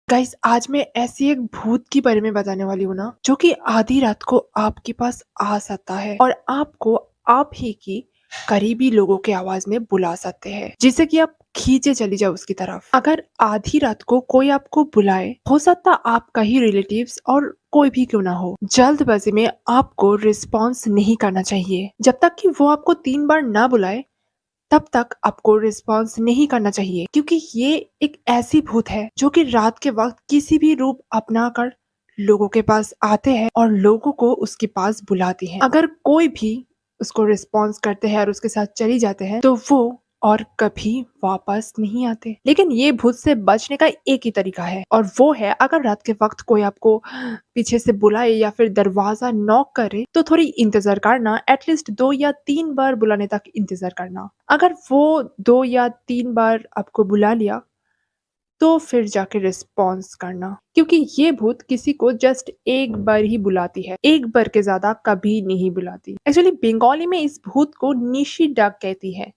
Guys आज मैं ऐसी एक भूत के बारे में बताने वाली हूँ ना, जो कि आधी रात को आपके पास आ सकता है और आपको आप ही की करीबी लोगों के आवाज में बुला सकते हैं, जिससे कि आप खींचे चली जाओ उसकी तरफ। अगर आधी रात को कोई आपको बुलाए, हो सकता आपका ही रिलेटिव्स और कोई भी क्यों ना हो, जल्दबाजी में आपको रिस्पॉन्स नहीं करना चाहिए। जब तक कि वो आपको 3 बार ना बुलाए तब तक आपको रिस्पॉन्स नहीं करना चाहिए, क्योंकि ये एक ऐसी भूत है जो कि रात के वक्त किसी भी रूप अपना कर लोगों के पास आते हैं और लोगों को उसके पास बुलाती हैं। अगर कोई भी उसको रिस्पॉन्स करते हैं और उसके साथ चली जाते हैं तो वो और कभी वापस नहीं आते। लेकिन ये भूत से बचने का एक ही तरीका है, और वो है अगर रात के वक्त कोई आपको पीछे से बुलाए या फिर दरवाजा नॉक करे तो थोड़ी इंतजार करना। एटलीस्ट 2 या 3 बार बुलाने तक इंतजार करना। अगर वो 2 या 3 बार आपको बुला लिया तो फिर जाके रिस्पॉन्स करना, क्योंकि ये भूत किसी को जस्ट एक बार ही बुलाती है, एक बार के ज्यादा कभी नहीं बुलाती। एक्चुअली बंगाली में इस भूत को निशी डाक कहती है।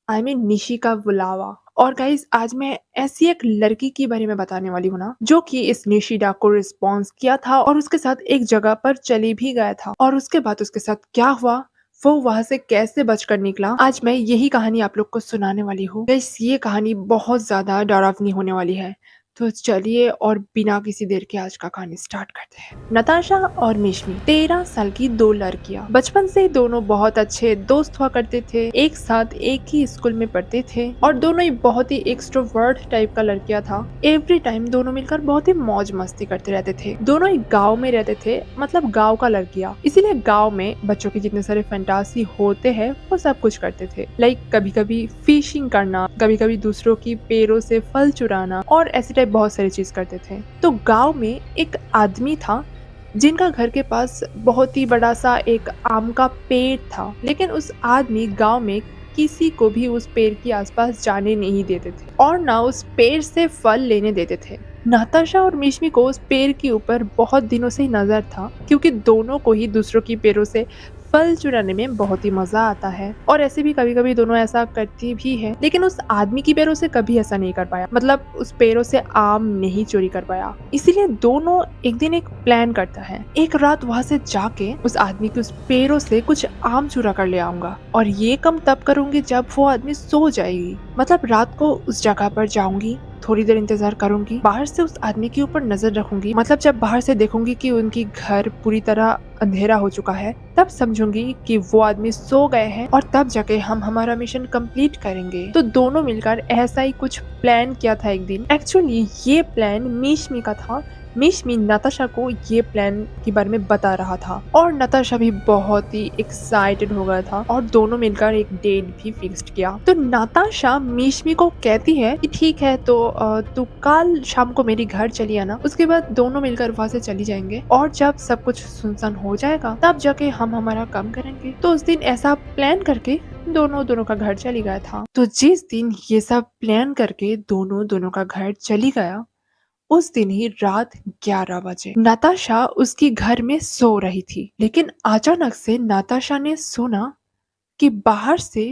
आई मीन निशी का बुलावा। और गाइज आज मैं ऐसी एक लड़की के बारे में बताने वाली हूँ ना, जो कि इस निशिदा को रिस्पॉन्स किया था और उसके साथ एक जगह पर चली भी गया था, और उसके बाद उसके साथ क्या हुआ, वो वहां से कैसे बचकर निकला, आज मैं यही कहानी आप लोग को सुनाने वाली हूँ। गाइस ये कहानी बहुत ज्यादा डरावनी होने वाली है, तो चलिए और बिना किसी देर के आज का कहानी स्टार्ट करते हैं। नताशा और मिशमी 13 साल की दो लड़कियां, बचपन से दोनों बहुत अच्छे दोस्त हुआ करते थे, एक साथ एक ही स्कूल में पढ़ते थे और दोनों ही बहुत ही एक्सट्रोवर्ट टाइप का लड़कियां था। एवरी टाइम दोनों मिलकर बहुत ही मौज मस्ती करते रहते थे। दोनों ही गाँव में रहते थे, मतलब गाँव का लड़कियां, इसीलिए गाँव में बच्चों के जितने सारे फैंटासी होते हैं वो सब कुछ करते थे। लाइक कभी कभी फिशिंग करना, कभी कभी दूसरों की पेड़ों से फल चुराना और ऐसे बहुत सारी चीज करते थे। तो गांव में एक आदमी था जिनका घर के पास बहुत ही बड़ा सा एक आम का पेड़ था, लेकिन उस आदमी गांव में किसी को भी उस पेड़ के आसपास जाने नहीं देते थे और ना उस पेड़ से फल लेने देते थे। नाताशा और मिशमी को उस पेड़ के ऊपर बहुत दिनों से ही नजर था, क्योंकि दोनों को ही दूसरों की पेड़ों से फल चुराने में बहुत ही मजा आता है, और ऐसे भी कभी कभी दोनों ऐसा करती भी है। लेकिन उस आदमी की पेड़ों से कभी ऐसा नहीं कर पाया, मतलब उस पेड़ों से आम नहीं चोरी कर पाया। इसीलिए दोनों एक दिन एक प्लान करता है, एक रात वहां से जाके उस आदमी के उस पेड़ों से कुछ आम चुरा कर ले आऊंगा, और ये कम तब करूंगी जब वो आदमी सो जाएगी। मतलब रात को उस जगह पर जाऊंगी, थोड़ी देर इंतजार करूंगी, बाहर से उस आदमी के ऊपर नजर रखूंगी। मतलब जब बाहर से देखूंगी कि उनकी घर पूरी तरह अंधेरा हो चुका है, तब समझूंगी कि वो आदमी सो गए हैं, और तब जाके हम हमारा मिशन कंप्लीट करेंगे। तो दोनों मिलकर ऐसा ही कुछ प्लान किया था एक दिन। एक्चुअली ये प्लान मिशमी का था। मिशमी नताशा को ये प्लान के बारे में बता रहा था, और नताशा भी बहुत ही एक्साइटेड हो गया था, और दोनों मिलकर एक डेट भी फिक्स्ड किया। तो नताशा मिशमी को कहती है कि ठीक है, तो तू कल शाम को मेरे घर चली आना। उसके बाद दोनों मिलकर वहां से चली जाएंगे, और जब सब कुछ सुनसान हो जाएगा तब जाके हम हमारा काम करेंगे। तो उस दिन ऐसा प्लान करके दोनों का घर चली गया था। तो जिस दिन ये सब प्लान करके दोनों का घर चली गया, उस दिन ही रात 11 बजे नाताशा उसकी घर में सो रही थी, लेकिन अचानक से नाताशा ने सुना कि बाहर से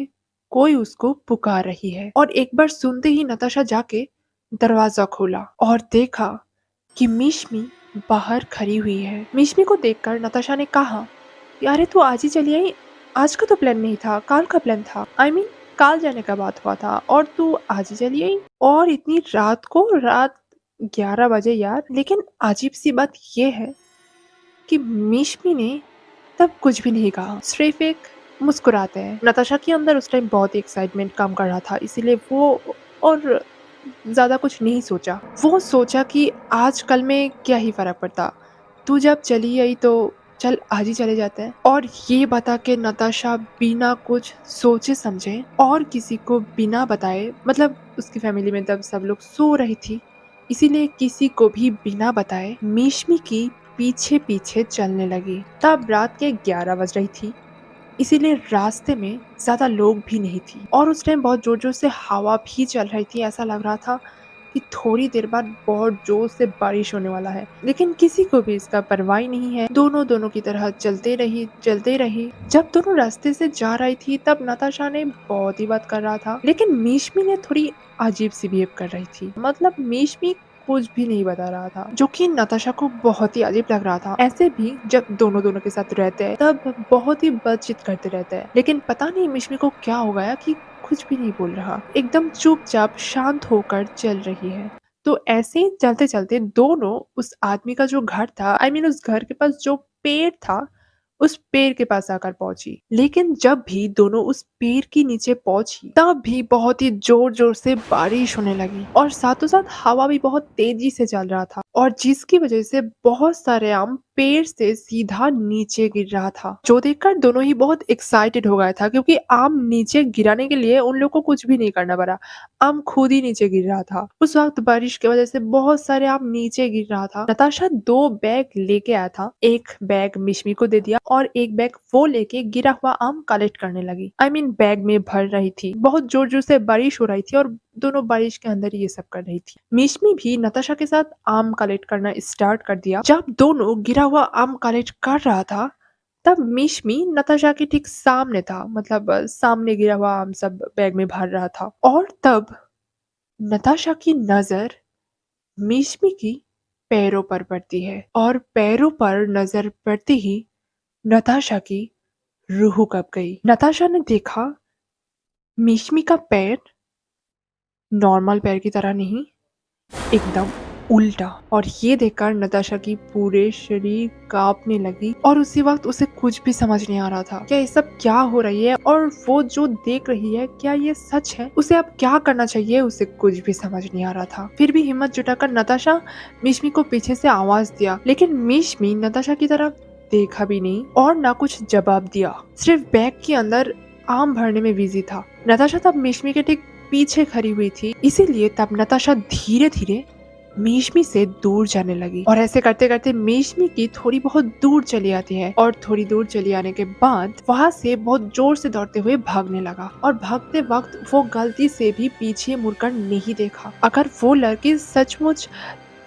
कोई उसको पुकार रही है, और एक बार सुनते ही नाताशा जाके दरवाजा खोला और देखा कि मिशमी बाहर खड़ी हुई है। मिशमी को देखकर नाताशा ने कहा, अरे तू आज ही चली आई, आज का तो प्लान नहीं था, काल का प्लान था। आई मीन काल जाने का बात हुआ था, और तू आज ही चली आई, और इतनी रात को, रात 11 बजे यार। लेकिन अजीब सी बात यह है कि मिशमी ने तब कुछ भी नहीं कहा, सिर्फ एक मुस्कुराते हैं। नताशा के अंदर उस टाइम बहुत ही एक्साइटमेंट काम कर रहा था, इसीलिए वो और ज्यादा कुछ नहीं सोचा। वो सोचा कि आज कल में क्या ही फर्क पड़ता, तू जब चली आई तो चल आज ही चले जाते हैं। और ये बता के नताशा बिना कुछ सोचे समझे और किसी को बिना बताए, मतलब उसकी फैमिली में तब सब लोग सो रही थी, इसीलिए किसी को भी बिना बताए मिशमी की पीछे पीछे चलने लगी। तब रात के 11 बज रही थी, इसीलिए रास्ते में ज्यादा लोग भी नहीं थी, और उस टाइम बहुत जोर जोर से हवा भी चल रही थी। ऐसा लग रहा था कि थोड़ी देर बाद बहुत जोर से बारिश होने वाला है, लेकिन किसी को भी इसका परवाह नहीं है। दोनों की तरह चलते रही। जब दोनों रास्ते से जा रही थी तब नताशा ने बहुत ही बात कर रहा था, लेकिन मिशमी ने थोड़ी अजीब सी बिहेव कर रही थी। मतलब मिशमी कुछ भी नहीं बता रहा था, जो कि नताशा को बहुत ही अजीब लग रहा था। ऐसे भी जब दोनों दोनों के साथ रहते हैं तब बहुत ही बातचीत करते रहते हैं, लेकिन पता नहीं मिशमी को क्या हो गया कि कुछ भी नहीं बोल रहा, एकदम चुपचाप शांत होकर चल रही है। तो ऐसे ही चलते चलते दोनों उस आदमी का जो घर था, उस घर के पास जो पेड़ था, उस पेड़ के पास आकर पहुंची। लेकिन जब भी दोनों उस पेड़ के नीचे पहुंची तब भी बहुत ही जोर जोर से बारिश होने लगी और साथों साथ हवा भी बहुत तेजी से चल रहा था, और जिसकी वजह से बहुत सारे आम पेड़ से सीधा नीचे गिर रहा था, जो देखकर दोनों ही बहुत एक्साइटेड हो गया था, क्योंकि आम नीचे गिराने के लिए उन लोग को कुछ भी नहीं करना पड़ा, आम खुद ही नीचे गिर रहा था। उस वक्त बारिश की वजह से बहुत सारे आम नीचे गिर रहा था। नताशा 2 बैग लेके आया था, एक बैग मिशमी को दे दिया और एक बैग वो लेके गिरा हुआ आम कलेक्ट करने लगी। बैग में भर रही थी। बहुत जोर जोर से बारिश हो रही थी और दोनों बारिश के अंदर ये सब कर रही थी। मिशमी भी नताशा के साथ आम कलेक्ट करना स्टार्ट कर दिया। जब दोनों गिरा हुआ आम कलेक्ट कर रहा था तब मिशमी नताशा के ठीक सामने था, मतलब सामने गिरा हुआ आम सब बैग में भर रहा था, और तब नताशा की नजर मिशमी की पैरों पर पड़ती है, और पैरों पर नजर पड़ते ही नताशा की रूह कांप गई। नताशा ने देखा मिशमी का पैर नॉर्मल पैर की तरह नहीं, एकदम उल्टा, और ये देखकर नताशा की पूरे शरीर कांपने लगी और उसी वक्त उसे कुछ भी समझ नहीं आ रहा था, क्या ये सब क्या हो रही है और वो जो देख रही है क्या ये सच है, उसे अब क्या करना चाहिए, उसे कुछ भी समझ नहीं आ रहा था। फिर भी हिम्मत जुटाकर नताशा मिशमी को पीछे से आवाज दिया, लेकिन मिशमी नताशा की तरफ देखा भी नहीं और ना कुछ जवाब दिया, सिर्फ बैग के अंदर आम भरने में बिजी था। नताशा तब मिशमी के ठीक पीछे खड़ी हुई थी, इसीलिए तब नताशा धीरे धीरे मिशमी से दूर जाने लगी, और ऐसे करते करते मिशमी की थोड़ी बहुत दूर चली आती है, और थोड़ी दूर चली आने के बाद वहां से बहुत जोर से दौड़ते हुए भागने लगा, और भागते वक्त वो गलती से भी पीछे मुड़कर नहीं देखा। अगर वो लड़की सचमुच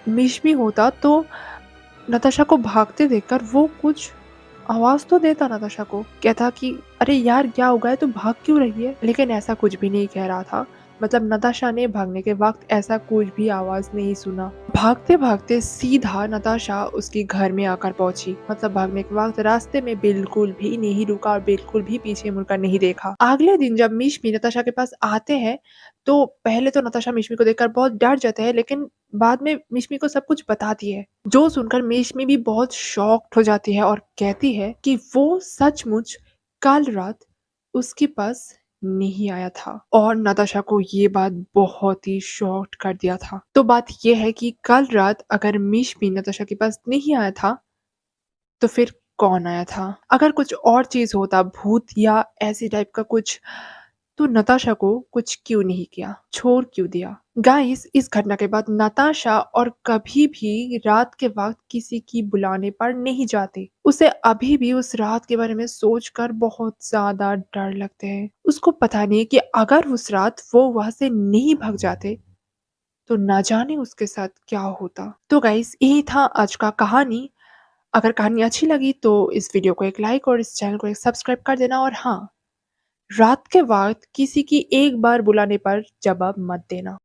मिशमी होता तो नताशा को भागते देखकर वो कुछ आवाज तो देता नताशा को, कहता कि अरे यार क्या हो गया है, तू भाग क्यों रही है, लेकिन ऐसा कुछ भी नहीं कह रहा था। मतलब नताशा ने भागने के वक्त ऐसा कुछ भी आवाज नहीं सुना। भागते भागते सीधा नताशा उसके घर में आकर पहुंची, मतलब भागने के वक्त रास्ते में बिल्कुल भी नहीं रुका और बिल्कुल भी पीछे मुड़कर नहीं देखा। अगले दिन जब मिशमी नताशा के पास आते हैं तो पहले तो नताशा मिशमी को देखकर बहुत डर जाता है, लेकिन बाद में मिशमी को सब कुछ बताती है, जो सुनकर मिशमी भी बहुत शॉक्ड हो जाती है और कहती है कि वो सचमुच कल रात उसके पास नहीं आया था, और नताशा को ये बात बहुत ही शॉक्ड कर दिया था। तो बात ये है कि कल रात अगर मिशमी नताशा के पास नहीं आया था तो फिर कौन आया था? अगर कुछ और चीज होता, भूत या ऐसी टाइप का कुछ, तो नताशा को कुछ क्यों नहीं किया, छोड़ क्यों दिया? गाइस, इस घटना के बाद नताशा और कभी भी रात के वक्त किसी की बुलाने पर नहीं जाती। उसे अभी भी उस रात के बारे में सोचकर बहुत ज्यादा डर लगते हैं। उसको पता नहीं कि अगर उस रात वो वहां से नहीं भाग जाते तो ना जाने उसके साथ क्या होता। तो गाइस, यही था आज का कहानी। अगर कहानी अच्छी लगी तो इस वीडियो को एक लाइक और इस चैनल को एक सब्सक्राइब कर देना, और हाँ, रात के वक्त किसी की एक बार बुलाने पर जवाब मत देना।